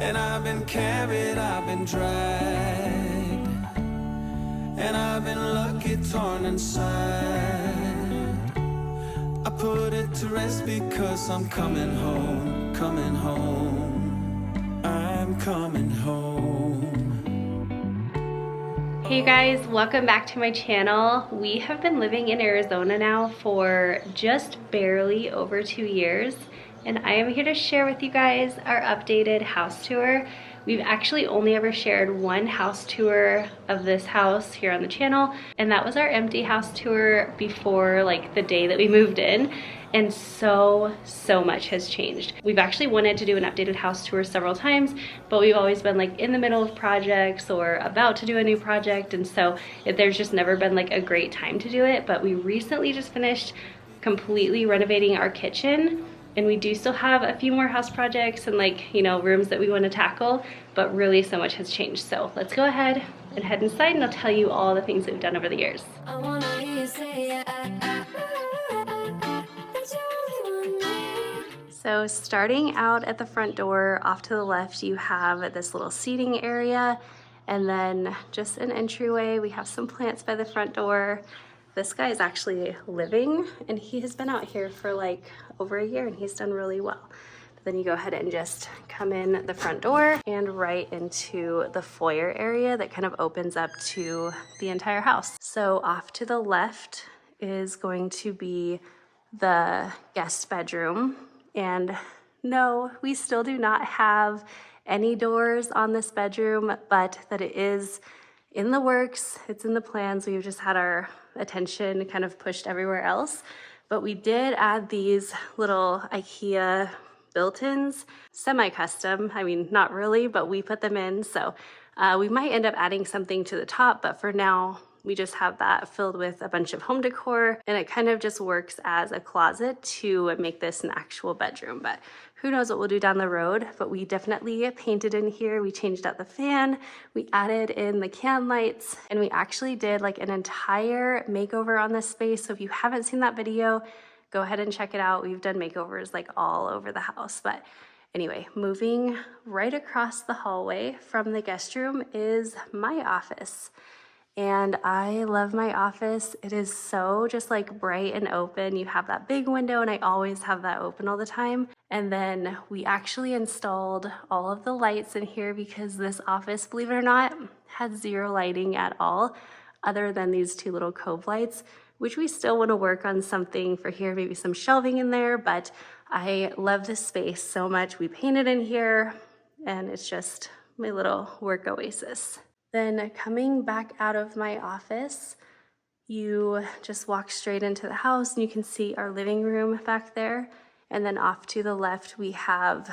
And I've been carried, I've been dragged, and I've been lucky, torn inside. I put it to rest because I'm coming home, coming home. I'm coming home. Hey guys, welcome back to my channel. We have been living in Arizona now for just barely over 2 years, and I am here to share with you guys our updated house tour. We've actually only ever shared one house tour of this house here on the channel, and that was our empty house tour before like the day that we moved in. And so much has changed. We've actually wanted to do an updated house tour several times, but we've always been like in the middle of projects or about to do a new project, and so there's just never been like a great time to do it. But we recently just finished completely renovating our kitchen, and we do still have a few more house projects and like, you know, rooms that we want to tackle, but really so much has changed. So let's go ahead and head inside and I'll tell you all the things that we've done over the years. I wanna hear you say So starting out at the front door, off to the left, you have this little seating area, and then just an entryway. We have some plants by the front door. This guy is actually living, and he has been out here for like over a year, and he's done really well. But then you go ahead and just come in the front door and right into the foyer area that kind of opens up to the entire house. So off to the left is going to be the guest bedroom. And no, we still do not have any doors on this bedroom, but that it is in the works. It's in the plans. We've just had our attention kind of pushed everywhere else. But we did add these little IKEA built-ins, semi-custom. I mean, not really, but we put them in. So we might end up adding something to the top, but for now, we just have that filled with a bunch of home decor, and it kind of just works as a closet to make this an actual bedroom. But who knows what we'll do down the road. But we definitely painted in here. We changed out the fan, we added in the can lights, and we actually did like an entire makeover on this space. So if you haven't seen that video, go ahead and check it out. We've done makeovers like all over the house. But anyway, moving right across the hallway from the guest room is my office. And I love my office. It is so just like bright and open. You have that big window, and I always have that open all the time. And then we actually installed all of the lights in here because this office, believe it or not, has zero lighting at all other than these two little cove lights, which we still want to work on something for here, maybe some shelving in there. But I love this space so much. We painted in here, and it's just my little work oasis. Then coming back out of my office, you just walk straight into the house, and you can see our living room back there. And then off to the left, we have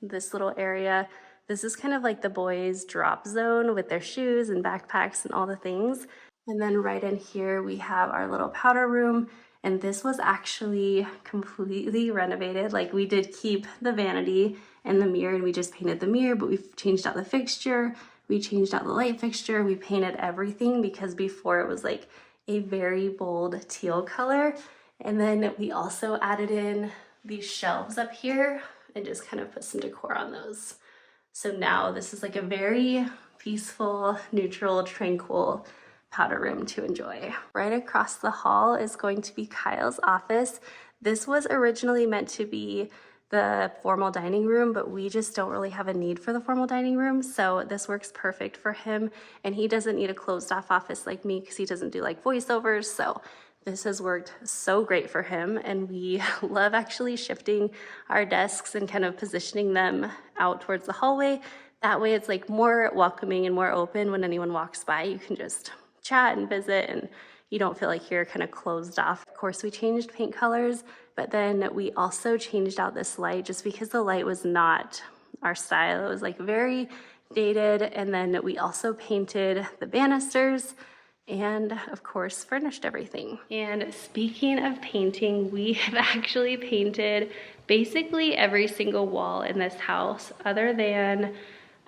this little area. This is kind of like the boys' drop zone with their shoes and backpacks and all the things. And then right in here, we have our little powder room. And this was actually completely renovated. Like, we did keep the vanity and the mirror, and we just painted the mirror, but we've changed out the fixture. We changed out the light fixture. We painted everything because before it was like a very bold teal color. And then we also added in these shelves up here and just kind of put some decor on those. So now this is like a very peaceful, neutral, tranquil powder room to enjoy. Right across the hall is going to be Kyle's office. This was originally meant to be the formal dining room, but we just don't really have a need for the formal dining room. So this works perfect for him, and he doesn't need a closed off office like me because he doesn't do like voiceovers. So this has worked so great for him, and we love actually shifting our desks and kind of positioning them out towards the hallway. That way it's like more welcoming and more open. When anyone walks by, you can just chat and visit, and you don't feel like you're kind of closed off. Of course, we changed paint colors, but then we also changed out this light just because the light was not our style. It was like very dated. And then we also painted the banisters and of course furnished everything. And speaking of painting, we have actually painted basically every single wall in this house other than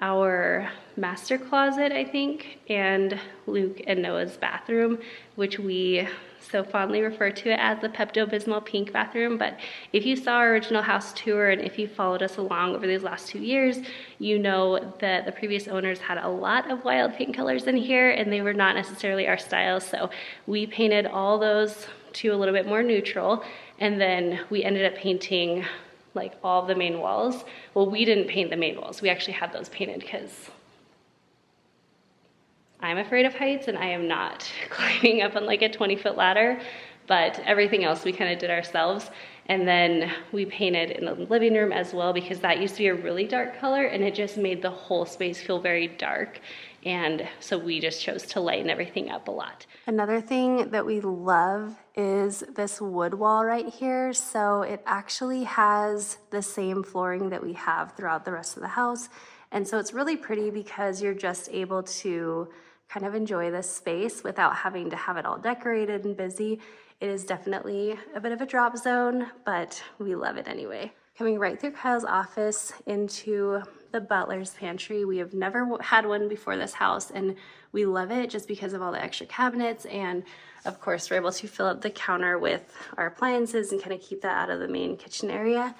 our master closet, I think, and Luke and Noah's bathroom, which we so fondly refer to it as the Pepto-Bismol pink bathroom, but if you saw our original house tour and if you followed us along over these last 2 years, you know that the previous owners had a lot of wild pink colors in here and they were not necessarily our style, so we painted all those to a little bit more neutral, and then we ended up painting like all of the main walls. Well, we didn't paint the main walls. We actually had those painted because I'm afraid of heights and I am not climbing up on like a 20-foot ladder, but everything else we kind of did ourselves. And then we painted in the living room as well because that used to be a really dark color and it just made the whole space feel very dark. And so we just chose to lighten everything up a lot. Another thing that we love is this wood wall right here. So it actually has the same flooring that we have throughout the rest of the house. And so it's really pretty because you're just able to kind of enjoy this space without having to have it all decorated and busy. It is definitely a bit of a drop zone, but we love it anyway. Coming right through Kyle's office into the butler's pantry. We have never had one before this house and we love it just because of all the extra cabinets, and of course we're able to fill up the counter with our appliances and kind of keep that out of the main kitchen area.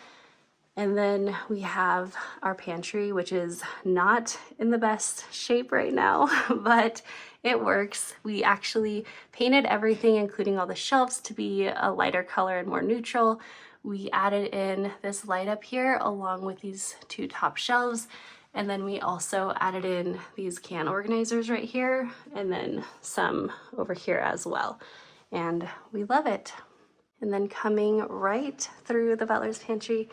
And then we have our pantry, which is not in the best shape right now, but it works. We actually painted everything, including all the shelves, to be a lighter color and more neutral. We added in this light up here along with these 2 top shelves. And then we also added in these can organizers right here and then some over here as well. And we love it. And then coming right through the butler's pantry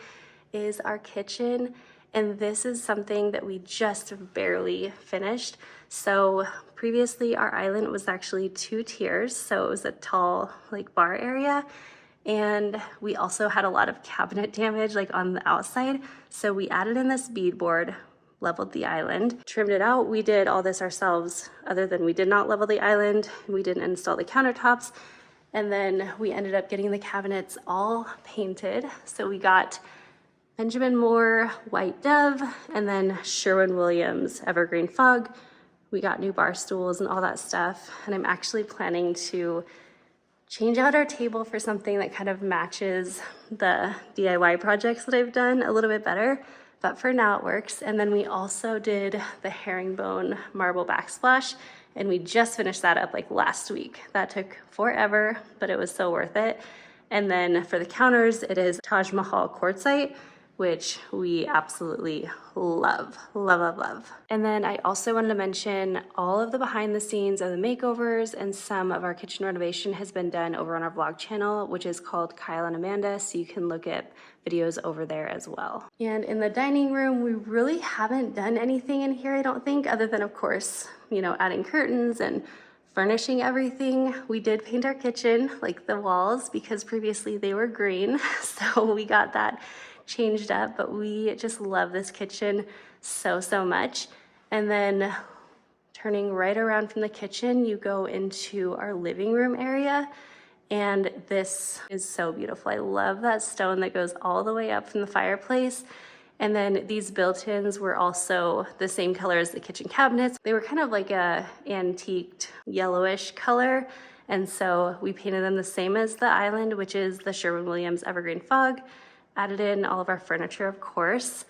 is our kitchen, and this is something that we just barely finished. So previously our island was actually 2 tiers, so it was a tall like bar area, and we also had a lot of cabinet damage like on the outside, so we added in this beadboard, leveled the island, trimmed it out. We did all this ourselves, other than we did not level the island, we didn't install the countertops, and then we ended up getting the cabinets all painted. So we got Benjamin Moore White Dove, and then Sherwin-Williams Evergreen Fog. We got new bar stools and all that stuff. And I'm actually planning to change out our table for something that kind of matches the DIY projects that I've done a little bit better. But for now it works. And then we also did the herringbone marble backsplash, and we just finished that up like last week. That took forever, but it was so worth it. And then for the counters, it is Taj Mahal quartzite, which we absolutely love, love, love, love. And then I also wanted to mention all of the behind the scenes of the makeovers and some of our kitchen renovation has been done over on our vlog channel, which is called Kyle and Amanda, so you can look at videos over there as well. And in the dining room, we really haven't done anything in here, I don't think, other than of course, you know, adding curtains and furnishing everything. We did paint our kitchen, like the walls, because previously they were green, so we got that changed up, but we just love this kitchen so much. And then turning right around from the kitchen, you go into our living room area, and this is so beautiful. I love that stone that goes all the way up from the fireplace. And then these built-ins were also the same color as the kitchen cabinets. They were kind of like a antiqued yellowish color, and so we painted them the same as the island, which is the Sherwin-Williams Evergreen Fog. Added in all of our furniture, of course.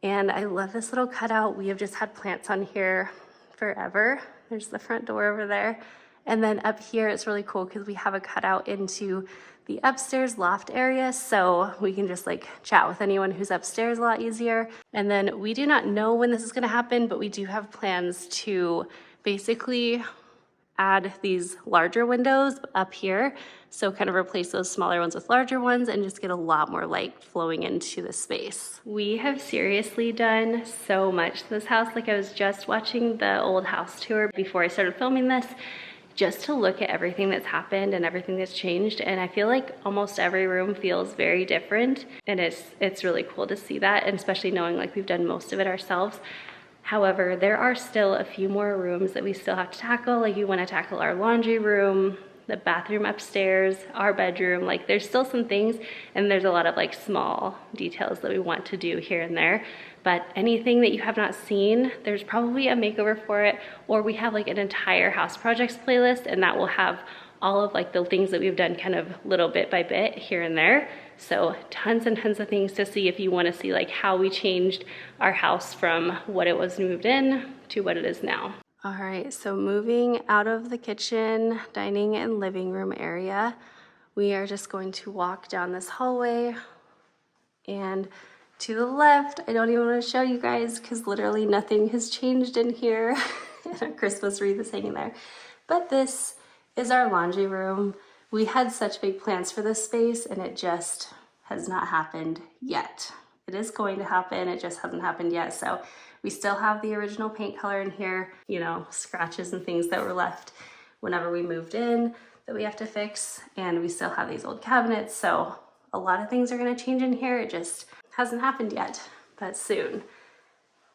And I love this little cutout. We have just had plants on here forever. There's the front door over there. And then up here, it's really cool because we have a cutout into the upstairs loft area, so we can just like chat with anyone who's upstairs a lot easier. And then we do not know when this is gonna happen, but we do have plans to basically add these larger windows up here. So kind of replace those smaller ones with larger ones and just get a lot more light flowing into the space. We have seriously done so much to this house. Like I was just watching the old house tour before I started filming this, just to look at everything that's happened and everything that's changed. And I feel like almost every room feels very different. And it's really cool to see that, and especially knowing like we've done most of it ourselves. However, there are still a few more rooms that we still have to tackle. Like you want to tackle our laundry room, the bathroom upstairs, our bedroom. Like there's still some things, and there's a lot of like small details that we want to do here and there. But anything that you have not seen, there's probably a makeover for it, or we have like an entire house projects playlist, and that will have all of like the things that we've done kind of little bit by bit here and there. So tons and tons of things to see if you want to see like how we changed our house from what it was moved in to what it is now. All right, so moving out of the kitchen, dining and living room area, we are just going to walk down this hallway, and to the left, I don't even want to show you guys because literally nothing has changed in here. And our Christmas wreath is hanging there. But this is our laundry room. We had such big plans for this space and it just has not happened yet. It is going to happen, it just hasn't happened yet. So we still have the original paint color in here, you know, scratches and things that were left whenever we moved in that we have to fix. And we still have these old cabinets. So a lot of things are gonna change in here. It just hasn't happened yet, but soon.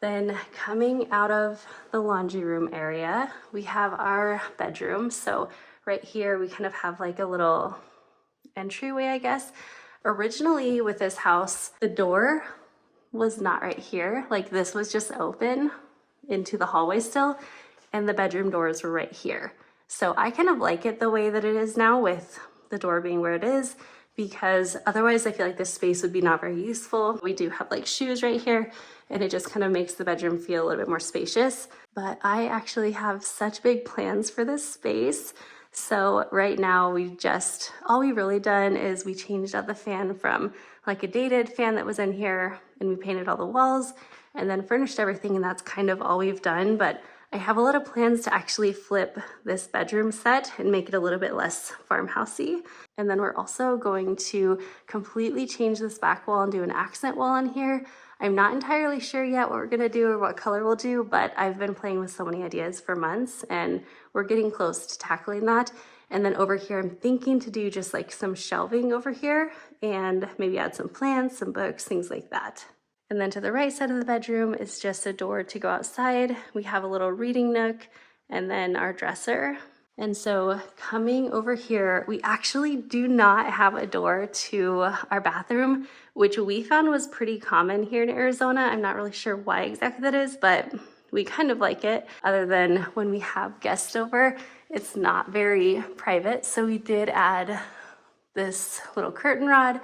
Then coming out of the laundry room area, we have our bedroom. So right here, we kind of have like a little entryway, I guess. Originally with this house, the door was not right here. Like this was just open into the hallway still, and the bedroom doors were right here. So I kind of like it the way that it is now with the door being where it is, because otherwise I feel like this space would be not very useful. We do have like shoes right here, and it just kind of makes the bedroom feel a little bit more spacious. But I actually have such big plans for this space. So right now all we've really done is we changed out the fan from like a dated fan that was in here, and we painted all the walls and then furnished everything, and that's kind of all we've done. But I have a lot of plans to actually flip this bedroom set and make it a little bit less farmhousey. And then we're also going to completely change this back wall and do an accent wall in here. I'm not entirely sure yet what we're gonna do or what color we'll do, but I've been playing with so many ideas for months and we're getting close to tackling that. And then over here, I'm thinking to do just like some shelving over here and maybe add some plants, some books, things like that. And then to the right side of the bedroom is just a door to go outside. We have a little reading nook and then our dresser. And so coming over here, we actually do not have a door to our bathroom, which we found was pretty common here in Arizona. I'm not really sure why exactly that is, but we kind of like it. Other than when we have guests over, it's not very private. So we did add this little curtain rod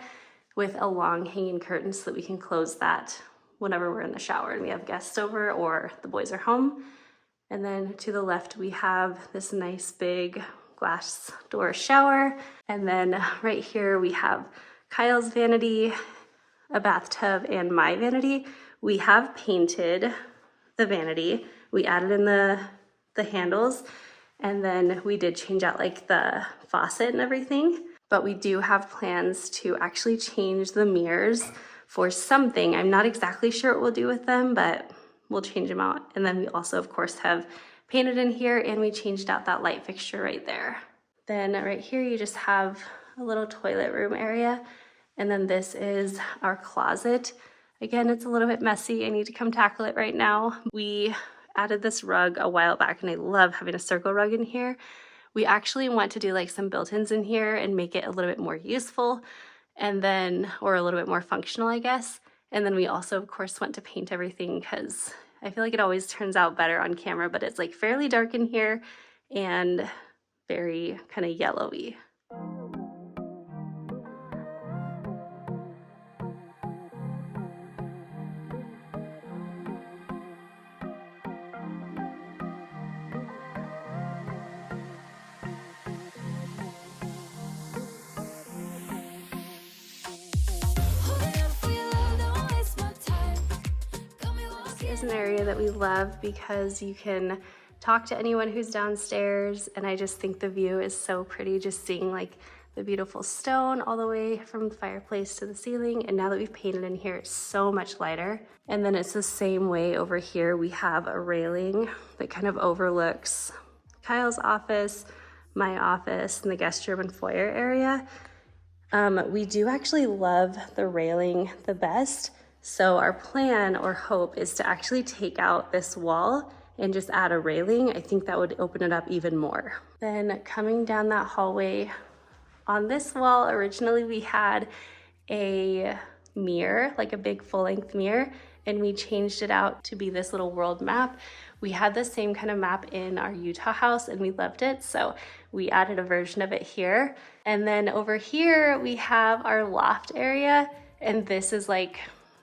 with a long hanging curtain so that we can close that whenever we're in the shower and we have guests over or the boys are home. And then to the left, we have this nice big glass door shower. And then right here, we have Kyle's vanity, a bathtub, and my vanity. We have painted the vanity. We added in the handles, and then we did change out like the faucet and everything. But we do have plans to actually change the mirrors for something. I'm not exactly sure what we'll do with them, but we'll change them out. And then we also, of course, have painted in here, and we changed out that light fixture right there. Then right here, you just have a little toilet room area. And then this is our closet. Again, it's a little bit messy. I need to come tackle it right now. We added this rug a while back, and I love having a circle rug in here. We actually want to do like some built-ins in here and make it a little bit more useful, and then, or a little bit more functional, I guess. And then we also, of course, want to paint everything because I feel like it always turns out better on camera, but it's like fairly dark in here and very kind of yellowy. An area that we love because you can talk to anyone who's downstairs, and I just think the view is so pretty, just seeing like the beautiful stone all the way from the fireplace to the ceiling. And now that we've painted in here, it's so much lighter. And then it's the same way over here. We have a railing that kind of overlooks Kyle's office, my office, and the guest room and foyer area. We do actually love the railing the best. So our plan or hope is to actually take out this wall and just add a railing. I think that would open it up even more. Then coming down that hallway, on this wall, originally we had a mirror, like a big full-length mirror, and we changed it out to be this little world map. We had the same kind of map in our Utah house and we loved it, so we added a version of it here. And then over here we have our loft area, and this is like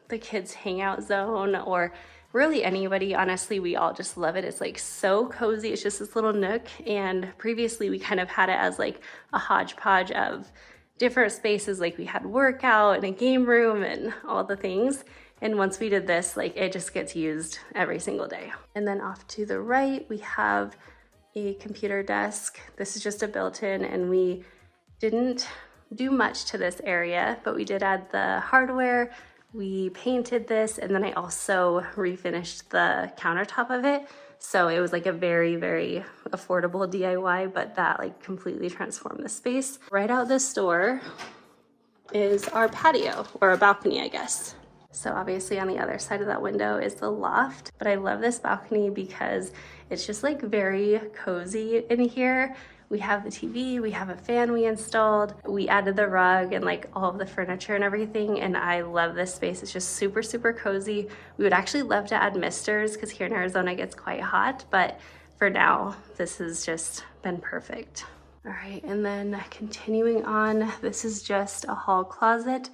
the kids hangout zone, or really anybody. Honestly, we all just love it. It's like so cozy. It's just this little nook, and previously we kind of had it as like a hodgepodge of different spaces. Like we had workout and a game room and all the things. And once we did this, like it just gets used every single day. And then off to the right, we have a computer desk. This is just a built-in, and we didn't do much to this area, but we did add the hardware. We painted this, and then I also refinished the countertop of it. So it was like a very, very affordable DIY, but that like completely transformed the space. Right out this door is our patio, or a balcony, I guess. So obviously on the other side of that window is the loft, but I love this balcony because it's just like very cozy in here. We have the TV, we have a fan we installed, we added the rug and like all of the furniture and everything, and I love this space. It's just super, super cozy. We would actually love to add misters because here in Arizona it gets quite hot, but for now, this has just been perfect. All right, and then continuing on, this is just a hall closet,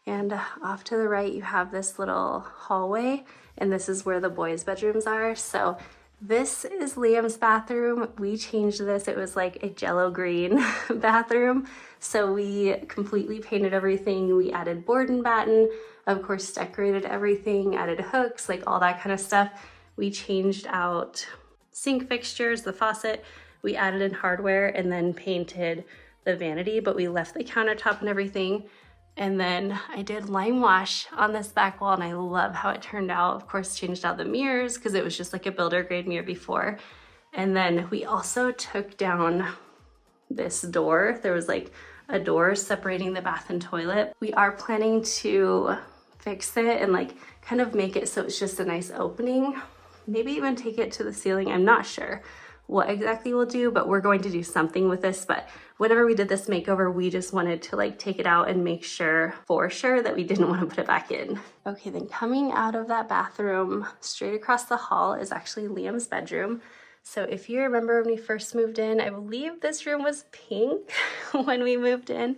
and off to the right you have this little hallway, and this is where the boys' bedrooms are. So this is Liam's bathroom. We changed this. It was like a jello green bathroom. So we completely painted everything. We added board and batten, of course, decorated everything, added hooks, like all that kind of stuff. We changed out sink fixtures, the faucet. We added in hardware and then painted the vanity, but we left the countertop and everything. And then I did lime wash on this back wall, and I love how it turned out. Of course, changed out the mirrors because it was just like a builder grade mirror before. And then we also took down this door. There was like a door separating the bath and toilet. We are planning to fix it and like kind of make it so it's just a nice opening. Maybe even take it to the ceiling. I'm not sure what exactly we'll do, but we're going to do something with this. But whenever we did this makeover, we just wanted to like take it out and make sure for sure that we didn't want to put it back in. Okay, then coming out of that bathroom, straight across the hall is actually Liam's bedroom. So if you remember when we first moved in, I believe this room was pink when we moved in.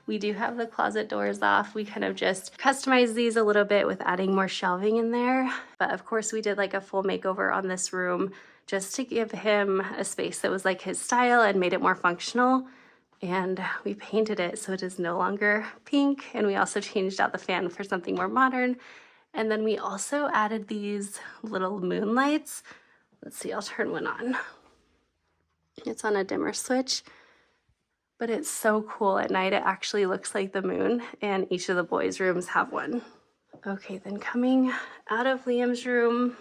We do have the closet doors off. We kind of just customized these a little bit with adding more shelving in there. But of course we did like a full makeover on this room just to give him a space that was like his style and made it more functional. And we painted it so it is no longer pink. And we also changed out the fan for something more modern. And then we also added these little moonlights. Let's see, I'll turn one on. It's on a dimmer switch, but it's so cool. At night, it actually looks like the moon, and each of the boys' rooms have one. Okay, then coming out of Liam's room,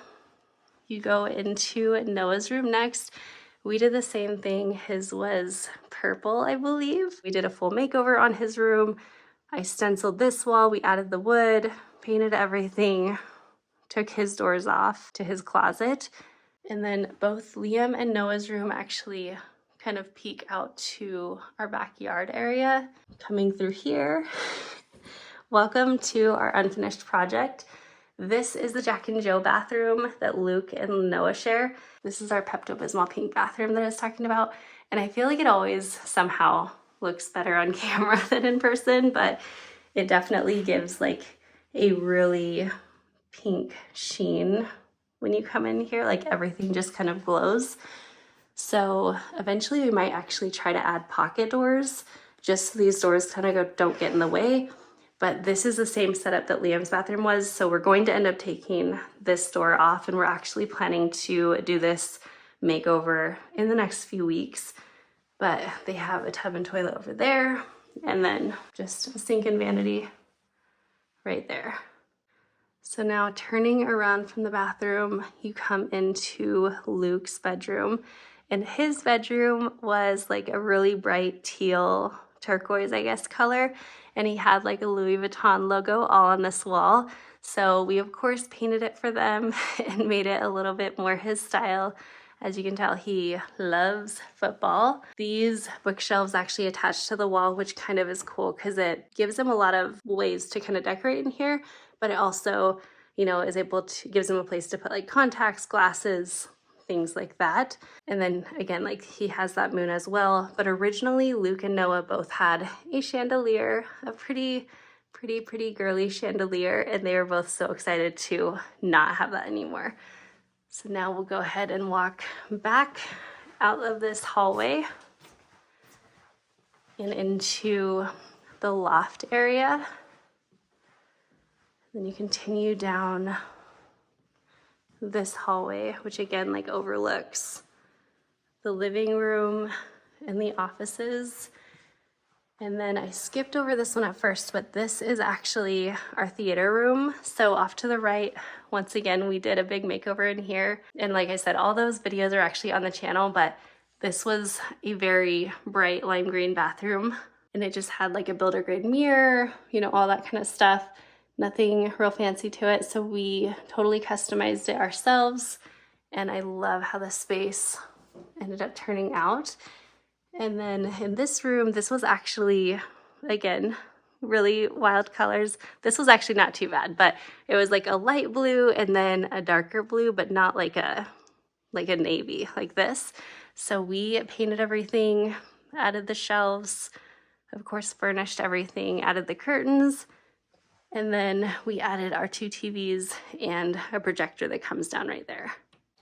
you go into Noah's room next. We did the same thing. His was purple, I believe. We did a full makeover on his room. I stenciled this wall, we added the wood, painted everything, took his doors off to his closet. And then both Liam and Noah's room actually kind of peek out to our backyard area. Coming through here, welcome to our unfinished project. This is the Jack and Joe bathroom that Luke and Noah share. This is our Pepto-Bismol pink bathroom that I was talking about. And I feel like it always somehow looks better on camera than in person, but it definitely gives like a really pink sheen when you come in here. Like everything just kind of glows. So eventually we might actually try to add pocket doors just so these doors kind of don't get in the way. But this is the same setup that Liam's bathroom was. So we're going to end up taking this door off, and we're actually planning to do this makeover in the next few weeks. But they have a tub and toilet over there, and then just a sink and vanity right there. So now turning around from the bathroom, you come into Luke's bedroom, and his bedroom was like a really bright teal turquoise, I guess, color. And he had like a Louis Vuitton logo all on this wall. So we of course painted it for them and made it a little bit more his style. As you can tell, he loves football. These bookshelves actually attach to the wall, which kind of is cool because it gives him a lot of ways to kind of decorate in here, but it also you know, is able to, gives him a place to put like contacts, glasses, things like that. And then again, like he has that moon as well. But originally Luke and Noah both had a chandelier, a pretty girly chandelier, and they were both so excited to not have that anymore. So now we'll go ahead and walk back out of this hallway and into the loft area. Then you continue down this hallway, which again like overlooks the living room and the offices. And then I skipped over this one at first, but this is actually our theater room. So off to the right, once again, we did a big makeover in here. And like I said, all those videos are actually on the channel, but this was a very bright lime green bathroom. And it just had like a builder grade mirror, you know, all that kind of stuff. Nothing real fancy to it. So we totally customized it ourselves. And I love how the space ended up turning out. And then in this room, this was actually, again, really wild colors. This was actually not too bad, but it was like a light blue and then a darker blue, but not like a navy like this. So we painted everything, added the shelves, of course, furnished everything, added the curtains, and then we added our 2 TVs and a projector that comes down right there.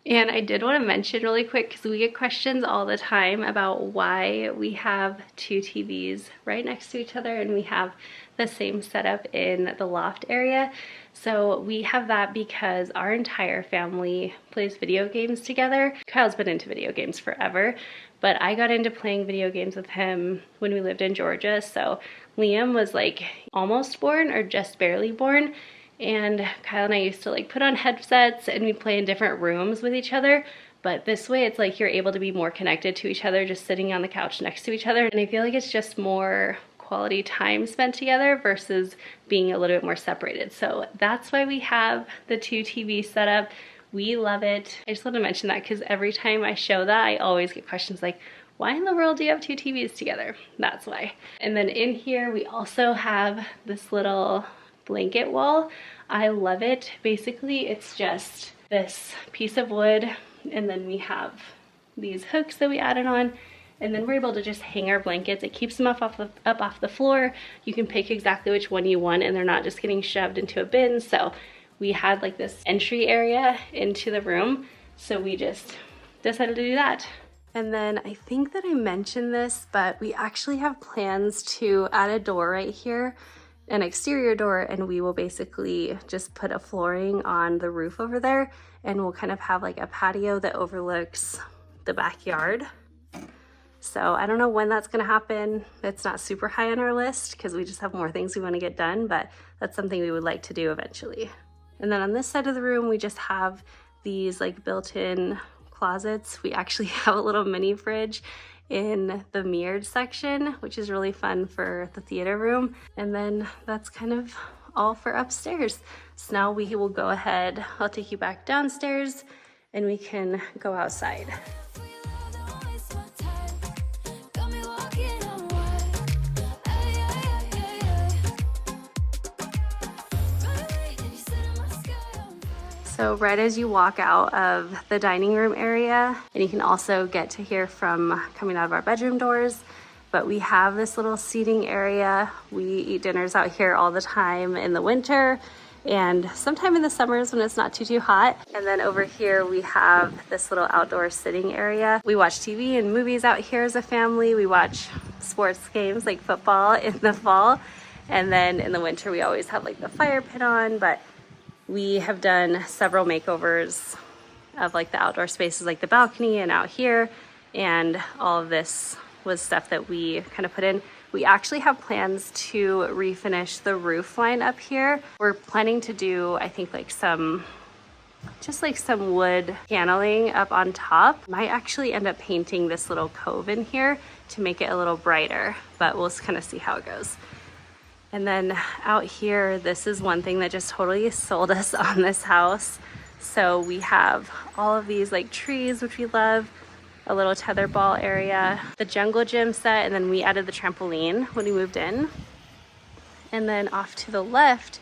And I did want to mention really quick, because we get questions all the time about why we have 2 TVs right next to each other and we have the same setup in the loft area. So we have that because our entire family plays video games together. Kyle's been into video games forever, but I got into playing video games with him when we lived in Georgia. So Liam was like almost born or just barely born. And Kyle and I used to like put on headsets and we'd play in different rooms with each other. But this way it's like you're able to be more connected to each other just sitting on the couch next to each other. And I feel like it's just more quality time spent together versus being a little bit more separated. So that's why we have the 2 TV setup. We love it. I just want to mention that because every time I show that, I always get questions like, why in the world do you have 2 TVs together? That's why. And then in here, we also have this little blanket wall. I love it. Basically, it's just this piece of wood, and then we have these hooks that we added on, and then we're able to just hang our blankets. It keeps them up off the floor. You can pick exactly which one you want, and they're not just getting shoved into a bin. So we had like this entry area into the room, so we just decided to do that. And then I think that I mentioned this, but we actually have plans to add a door right here, an exterior door, and we will basically just put a flooring on the roof over there, and we'll kind of have like a patio that overlooks the backyard. So I don't know when that's gonna happen. It's not super high on our list because we just have more things we want to get done, but that's something we would like to do eventually. And then on this side of the room, we just have these like built-in closets. We actually have a little mini fridge in the mirrored section, which is really fun for the theater room. And then that's kind of all for upstairs. So now we will go ahead, I'll take you back downstairs and we can go outside. So right as you walk out of the dining room area, and you can also get to hear from coming out of our bedroom doors, but we have this little seating area. We eat dinners out here all the time in the winter and sometime in the summers when it's not too hot. And then over here we have this little outdoor sitting area. We watch TV and movies out here as a family. We watch sports games like football in the fall. And then in the winter we always have like the fire pit on, but we have done several makeovers of like the outdoor spaces like the balcony and out here, and all of this was stuff that we kind of put in. We actually have plans to refinish the roof line up here. We're planning to do, I think, like some wood paneling up on top. Might actually end up painting this little cove in here to make it a little brighter, but we'll kind of see how it goes. And then out here, this is one thing that just totally sold us on this house. So we have all of these like trees, which we love, a little tetherball area, the jungle gym set, and then we added the trampoline when we moved in. And then off to the left,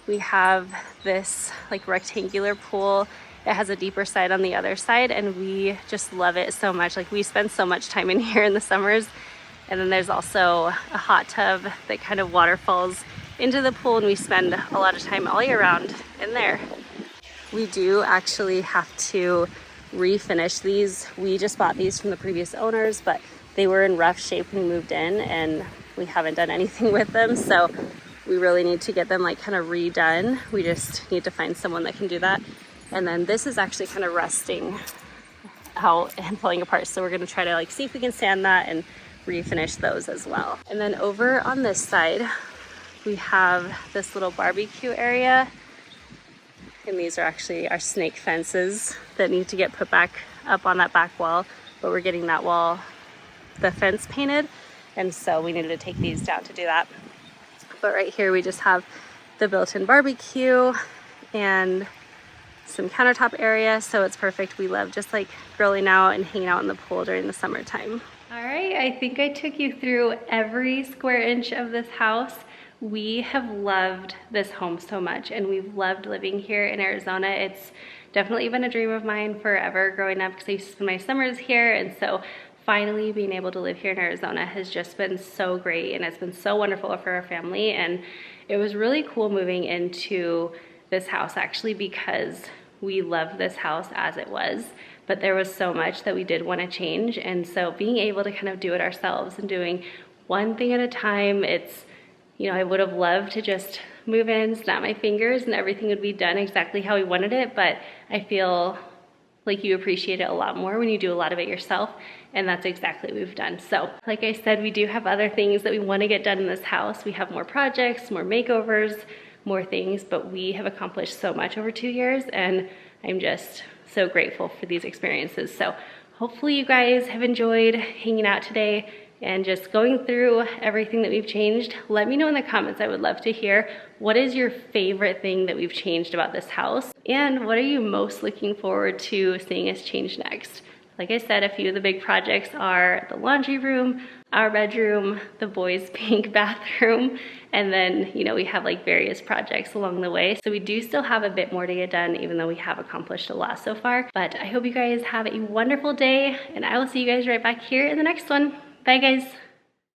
We have this like rectangular pool. It has a deeper side on the other side, and we just love it so much. Like, we spend so much time in here in the summers. And then there's also a hot tub that kind of waterfalls into the pool, and we spend a lot of time all year round in there. We do actually have to refinish these. We just bought these from the previous owners, but they were in rough shape when we moved in, and we haven't done anything with them. So we really need to get them like kind of redone. We just need to find someone that can do that. And then this is actually kind of rusting out and pulling apart. So we're gonna try to like see if we can sand that and refinish those as well. And then over on this side, we have this little barbecue area. And these are actually our snake fences that need to get put back up on that back wall, but we're getting that wall, the fence painted. And so we needed to take these down to do that. But right here, we just have the built-in barbecue and some countertop area. So it's perfect. We love just like grilling out and hanging out in the pool during the summertime. All right, I think I took you through every square inch of this house. We have loved this home so much, and we've loved living here in Arizona. It's definitely been a dream of mine forever growing up, because I used to spend my summers here, and so finally being able to live here in Arizona has just been so great, and it's been so wonderful for our family. And it was really cool moving into this house actually, because we loved this house as it was, but there was so much that we did want to change. And so being able to kind of do it ourselves and doing one thing at a time, it's, you know, I would have loved to just move in, snap my fingers, and everything would be done exactly how we wanted it. But I feel like you appreciate it a lot more when you do a lot of it yourself. And that's exactly what we've done. So like I said, we do have other things that we want to get done in this house. We have more projects, more makeovers, more things, but we have accomplished so much over 2 years, and I'm just so grateful for these experiences. So hopefully you guys have enjoyed hanging out today and just going through everything that we've changed. Let me know in the comments. I would love to hear, what is your favorite thing that we've changed about this house? And what are you most looking forward to seeing us change next? Like I said, a few of the big projects are the laundry room, our bedroom, the boys' pink bathroom, and then, you know, we have like various projects along the way. So we do still have a bit more to get done, even though we have accomplished a lot so far. But I hope you guys have a wonderful day, and I will see you guys right back here in the next one. Bye guys.